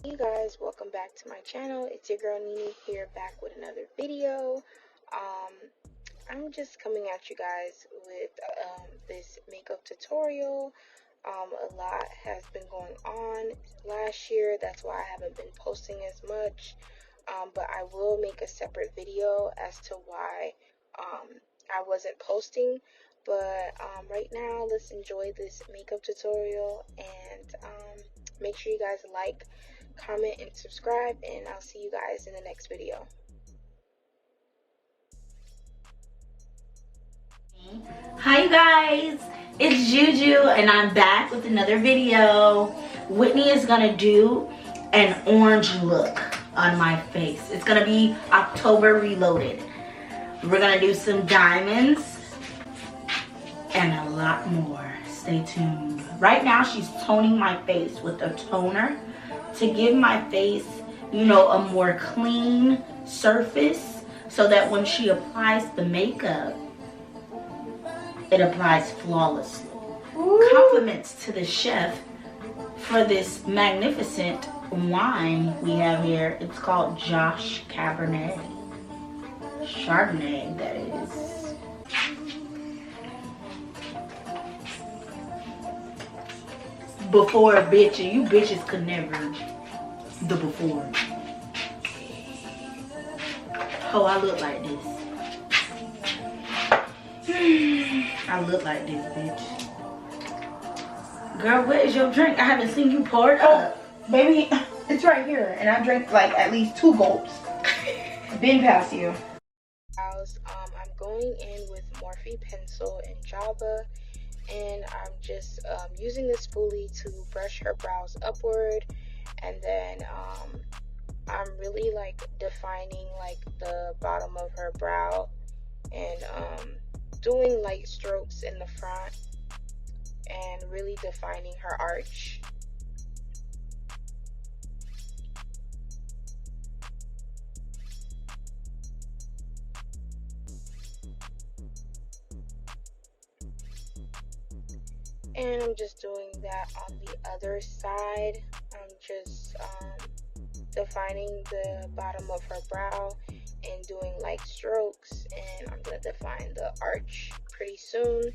Hey guys, welcome back to my channel. It's your girl Nini here, back with another video. I'm just coming at you guys with this makeup tutorial. A lot has been going on last year, that's why I haven't been posting as much. But I will make a separate video as to why I wasn't posting. But right now, let's enjoy this makeup tutorial and make sure you guys like, comment, and subscribe, and I'll see you guys in the next video. Hi you guys, it's Juju and I'm back with another video. Whitney is gonna do an orange look on my face. It's gonna be October reloaded. We're gonna do some diamonds and a lot more. Stay tuned. Right now she's toning my face with a toner to give my face, you know, a more clean surface so that when she applies the makeup, it applies flawlessly. Ooh. Compliments to the chef for this magnificent wine we have here. It's called Josh Cabernet. Chardonnay, that is. Before a bitch, and you bitches could never the before. Oh, I look like this. I look like this, bitch. Girl, where's your drink? I haven't seen you pour it up. Baby, it's right here. And I drank like at least 2 gulps. Been past you. I'm going in with Morphe pencil in Java. And I'm just using this spoolie to brush her brows upward. And then I'm really like defining like the bottom of her brow. And doing light strokes in the front and really defining her arch. And I'm just doing that on the other side. I'm just defining the bottom of her brow and doing light strokes, and I'm gonna define the arch pretty soon.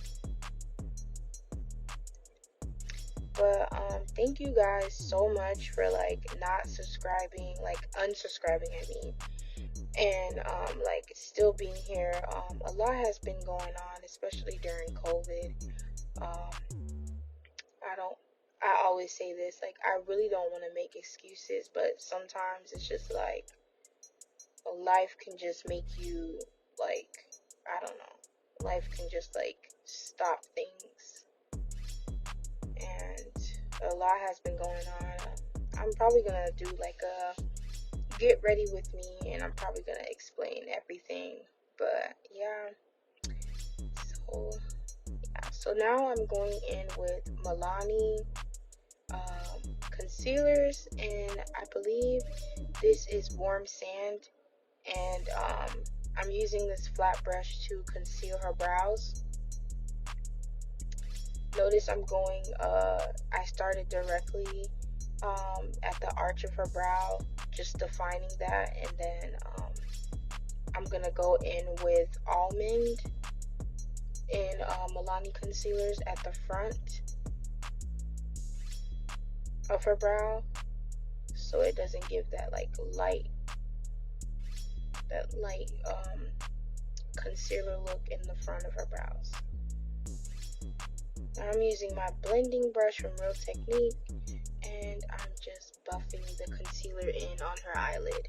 But thank you guys so much for like not subscribing, like unsubscribing I mean, and like still being here. A lot has been going on, especially during COVID. I always say this, like I really don't want to make excuses, but sometimes it's just like life can just make you like, I don't know, life can just like stop things, and a lot has been going on. I'm probably gonna do like a get ready with me, and I'm probably gonna explain everything, but yeah. So now I'm going in with Milani concealers, and I believe this is Warm Sand, and I'm using this flat brush to conceal her brows. Notice I'm going, I started directly at the arch of her brow, just defining that, and then I'm gonna go in with Almond in Milani concealers at the front of her brow, so it doesn't give that like light concealer look in the front of her brows. Now I'm using my blending brush from Real Technique, and I'm just buffing the concealer in on her eyelid.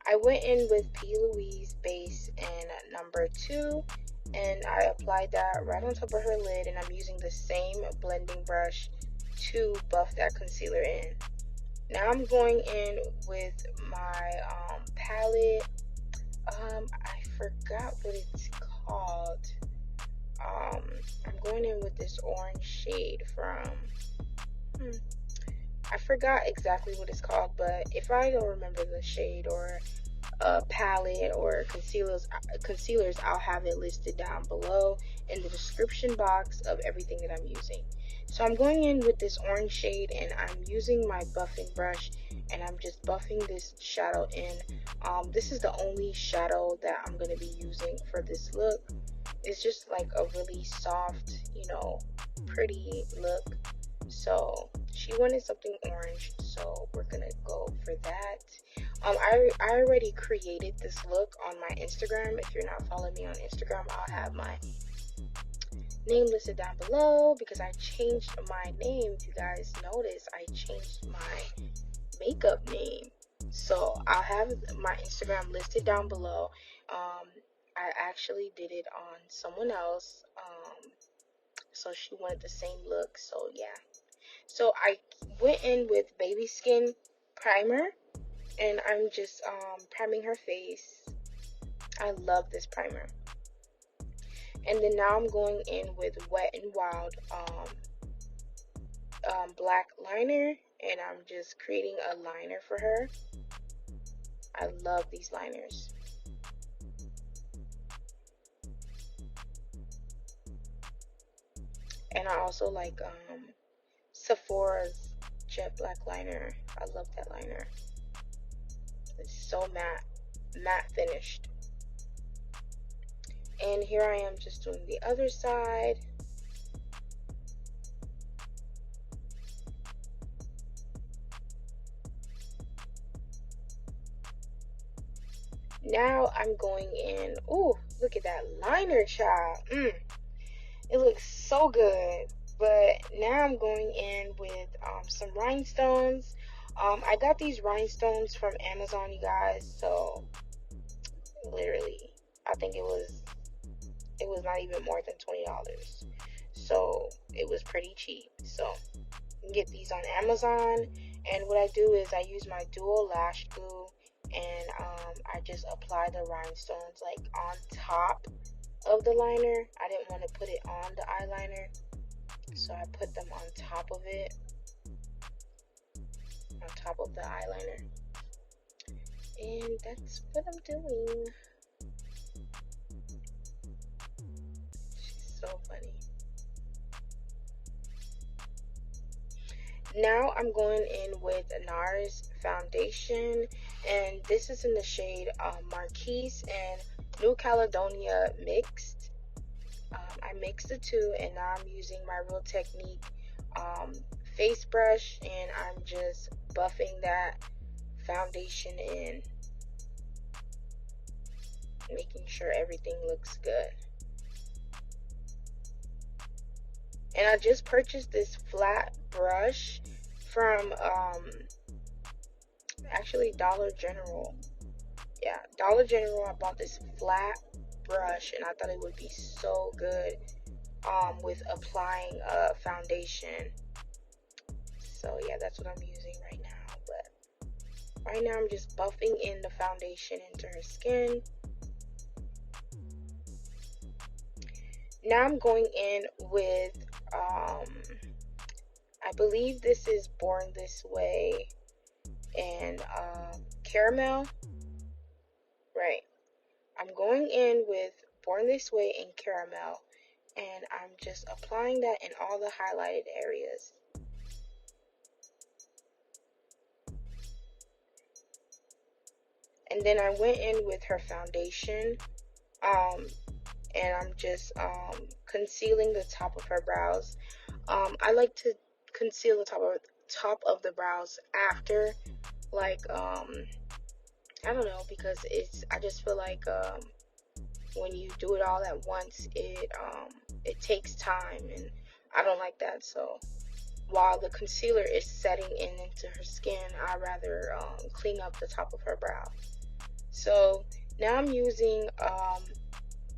I went in with P. Louise base in number 2, and I applied that right on top of her lid, and I'm using the same blending brush to buff that concealer in. Now I'm going in with my palette. I forgot what it's called. I'm going in with this orange shade from, I forgot exactly what it's called, but if I don't remember the shade or palette or concealers, I'll have it listed down below in the description box of everything that I'm using. So I'm going in with this orange shade, and I'm using my buffing brush, and I'm just buffing this shadow in. This is the only shadow that I'm going to be using for this look. It's just like a really soft, you know, pretty look. So she wanted something orange, so we're gonna go for that. I already created this look on my Instagram. If you're not following me on Instagram, I'll have my name listed down below, because I changed my name. If you guys notice, I changed my makeup name, so I'll have my Instagram listed down below. I actually did it on someone else, so she wanted the same look, so yeah. So I went in with Baby Skin primer, and I'm just priming her face. I love this primer. And then now I'm going in with Wet and Wild black liner, and I'm just creating a liner for her. I love these liners. And I also like Sephora's Jet Black liner. I love that liner. It's so matte finished. And here I am just doing the other side. Now I'm going in. Ooh, look at that liner, child. It looks so good. But now I'm going in with some rhinestones. I got these rhinestones from Amazon, you guys. So literally, I think it was not even more than $20. So it was pretty cheap. So you can get these on Amazon. And what I do is I use my dual lash glue, and I just apply the rhinestones like on top of the liner. I didn't want to put it on the eyeliner, so I put them on top of it, on top of the eyeliner. And that's what I'm doing. She's so funny. Now I'm going in with Nars foundation, and this is in the shade Marquees and New Caledonia mixed. I mixed the two, and now I'm using my Real Technique face brush, and I'm just buffing that foundation in, making sure everything looks good. And I just purchased this flat brush from actually Dollar General. Yeah, Dollar General. I bought this flat brush, and I thought it would be so good with applying a foundation. So yeah, that's what I'm using right now. But right now I'm just buffing in the foundation into her skin. Now I'm going in with I believe this is Born This Way and caramel. Right. I'm going in with Born This Way and caramel, and I'm just applying that in all the highlighted areas. And then I went in with her foundation, and I'm just concealing the top of her brows. I like to conceal the top of the brows after, like I don't know, because I just feel like when you do it all at once, it takes time, and I don't like that. So while the concealer is setting into her skin, I'd rather clean up the top of her brow. So now I'm using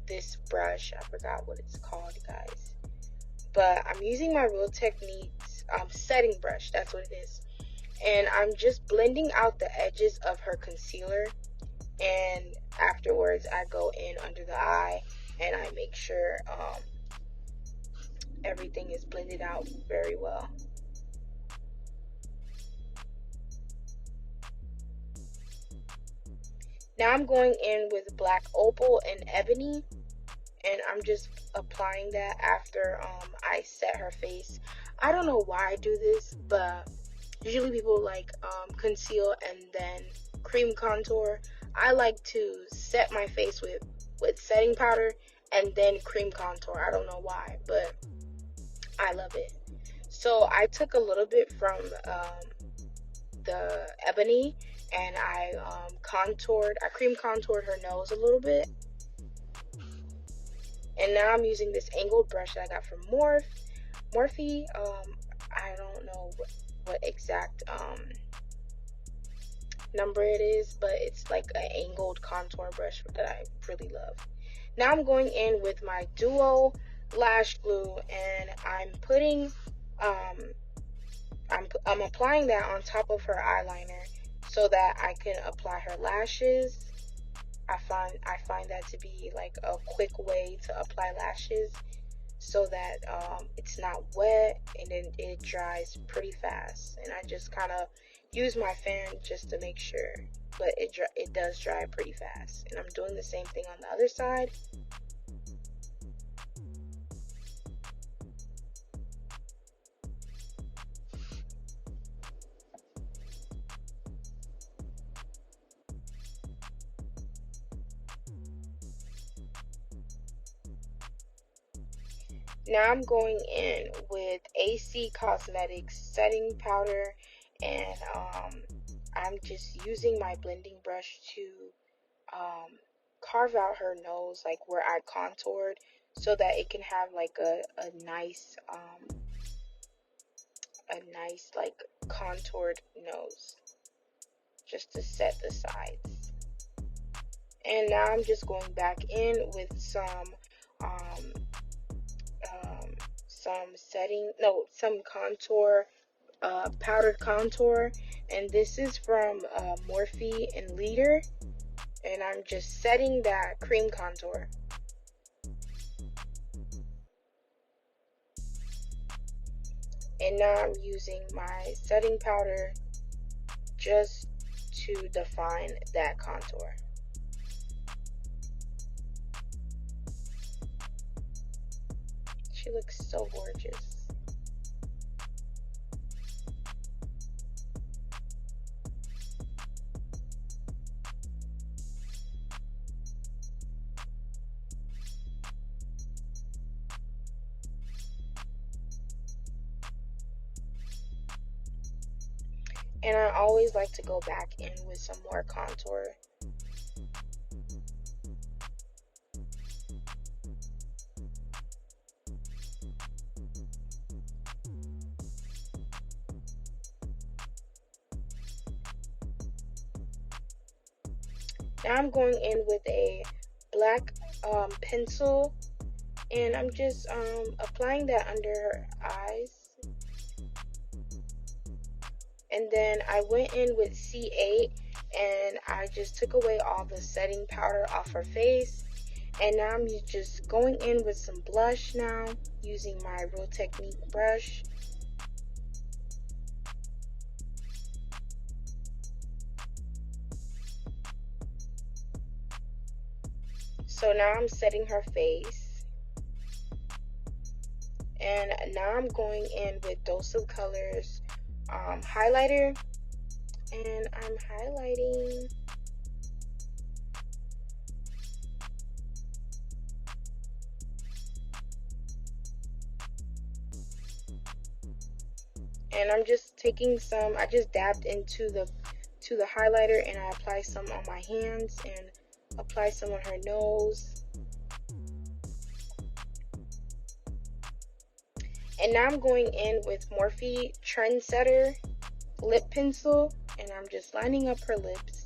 this brush. I forgot what it's called, guys, but I'm using my Real Techniques setting brush. That's what it is. And I'm just blending out the edges of her concealer, and afterwards I go in under the eye and I make sure everything is blended out very well. Now I'm going in with black opal and ebony, and I'm just applying that after I set her face. I don't know why I do this, but usually people like conceal and then cream contour. I like to set my face with setting powder and then cream contour. I don't know why, but I love it. So I took a little bit from the ebony, and I cream contoured her nose a little bit. And now I'm using this angled brush that I got from Morphe. I don't know what exact number it is, but it's like an angled contour brush that I really love. Now I'm going in with my Duo lash glue, and I'm putting I'm applying that on top of her eyeliner so that I can apply her lashes. I find that to be like a quick way to apply lashes, so that it's not wet and then it dries pretty fast. And I just kind of use my fan just to make sure, but it does dry pretty fast. And I'm doing the same thing on the other side. Now I'm going in with AC Cosmetics setting powder, and I'm just using my blending brush to carve out her nose, like where I contoured, so that it can have like a nice like contoured nose, just to set the sides. And now I'm just going back in with some some contour, powdered contour, and this is from Morphe and Leader, and I'm just setting that cream contour. And now I'm using my setting powder just to define that contour. She looks so gorgeous. And I always like to go back in with some more contour. Now I'm going in with a black pencil, and I'm just applying that under her eyes. And then I went in with C8, and I just took away all the setting powder off her face. And now I'm just going in with some blush now, using my Real Technique brush. So now I'm setting her face. And now I'm going in with Dose of Colors highlighter, and I'm highlighting. And I'm just taking some, I just dabbed into the highlighter, and I apply some on my hands and apply some on her nose. And now I'm going in with Morphe Trendsetter lip pencil, and I'm just lining up her lips.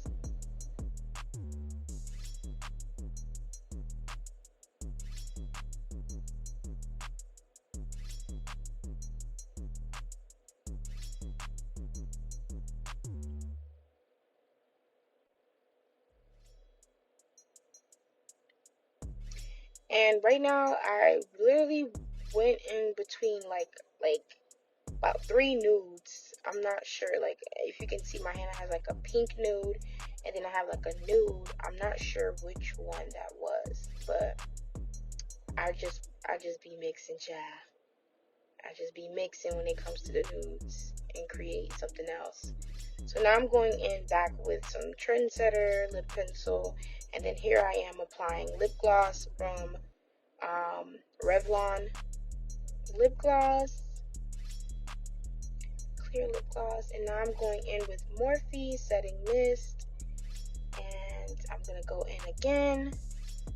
And right now, I literally went in between like about 3 nudes. I'm not sure, like if you can see my hand, has like a pink nude, and then I have like a nude. I'm not sure which one that was, but I just be mixing, child. I just be mixing when it comes to the nudes and create something else. So now I'm going in back with some Trendsetter lip pencil, and then here I am applying lip gloss from Revlon lip gloss, clear lip gloss, and now I'm going in with Morphe setting mist, and I'm gonna go in again,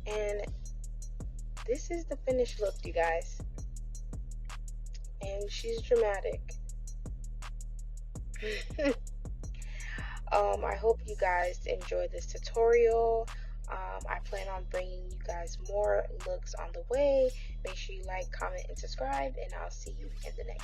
and this is the finished look, you guys. And she's dramatic. I hope you guys enjoyed this tutorial. I plan on bringing you guys more looks on the way. Make sure you like, comment, and subscribe, and I'll see you in the next